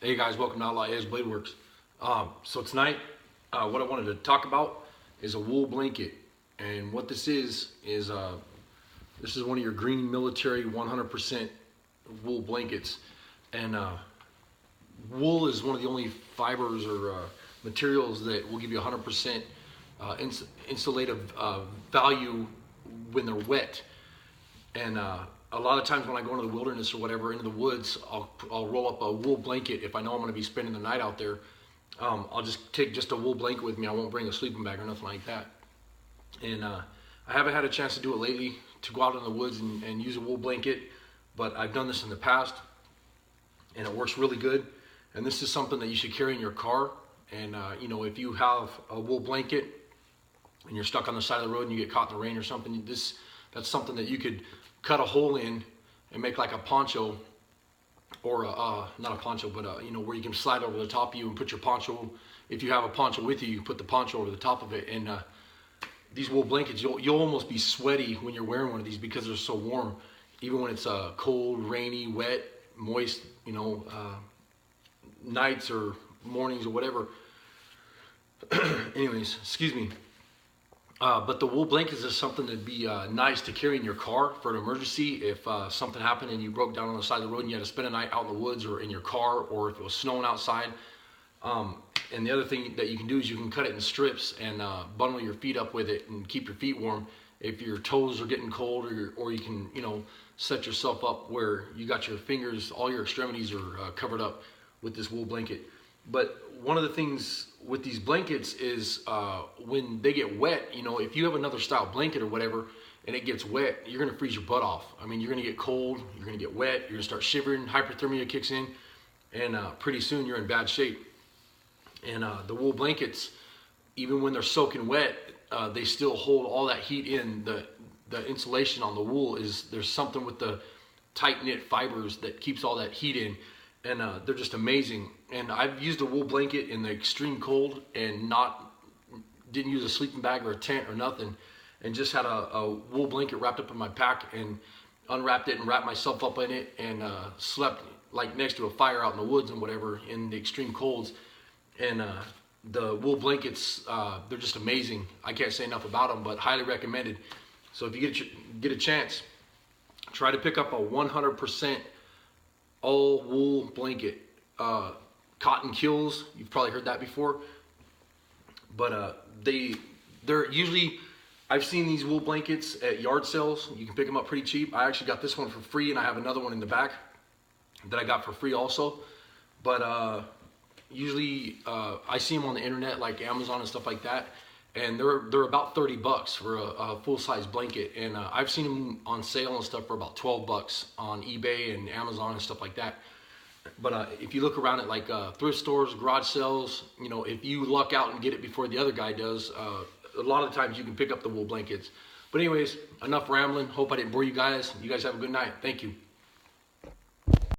Hey guys, welcome to Outlaw Edge Blade Works. So tonight, what I wanted to talk about is a wool blanket, and what this is this is one of your green military 100% wool blankets, and wool is one of the only fibers or materials that will give you 100% insulative value when they're wet. And a lot of times when I go into the wilderness or whatever, into the woods, I'll roll up a wool blanket if I know I'm going to be spending the night out there. I'll just take just a wool blanket with me. I won't bring a sleeping bag or nothing like that. And I haven't had a chance to do it lately, to go out in the woods and use a wool blanket, but I've done this in the past, and it works really good. And this is something that you should carry in your car. And you know, if you have a wool blanket and you're stuck on the side of the road and you get caught in the rain or something, that's something that you could cut a hole in and make like a poncho, or not a poncho, but you know, where you can slide over the top of you and put your poncho. If you have a poncho with you, you can put the poncho over the top of it. And these wool blankets, you'll almost be sweaty when you're wearing one of these because they're so warm, even when it's cold, rainy, wet, moist, you know, nights or mornings or whatever. Anyways, excuse me. But the wool blankets is something that'd be nice to carry in your car for an emergency. If something happened and you broke down on the side of the road and you had to spend a night out in the woods or in your car, or if it was snowing outside. And the other thing that you can do is you can cut it in strips and bundle your feet up with it and keep your feet warm if your toes are getting cold, or you can, you know, set yourself up where you got your fingers, all your extremities are covered up with this wool blanket. But one of the things with these blankets is when they get wet, you know, if you have another style blanket or whatever and it gets wet, you're gonna freeze your butt off. I mean, you're gonna get cold, you're gonna get wet, you're gonna start shivering, hyperthermia kicks in, and pretty soon you're in bad shape. And the wool blankets, even when they're soaking wet, they still hold all that heat in. The insulation on the wool there's something with the tight knit fibers that keeps all that heat in. And they're just amazing. And I've used a wool blanket in the extreme cold and didn't use a sleeping bag or a tent or nothing, and just had a wool blanket wrapped up in my pack and unwrapped it and wrapped myself up in it and slept like next to a fire out in the woods and whatever in the extreme colds. And the wool blankets, they're just amazing. I can't say enough about them, but highly recommended. So if you get a chance, try to pick up a 100% all wool blanket. Cotton kills, you've probably heard that before, but they're usually, I've seen these wool blankets at yard sales. You can pick them up pretty cheap. I actually got this one for free, and I have another one in the back that I got for free also. But usually I see them on the internet like Amazon and stuff like that, and they're about 30 bucks for a full-size blanket. And I've seen them on sale and stuff for about 12 bucks on eBay and Amazon and stuff like that. But if you look around at like thrift stores, garage sales, you know, if you luck out and get it before the other guy does, a lot of the times you can pick up the wool blankets. But anyways, enough rambling. Hope I didn't bore you guys. You guys have a good night. Thank you.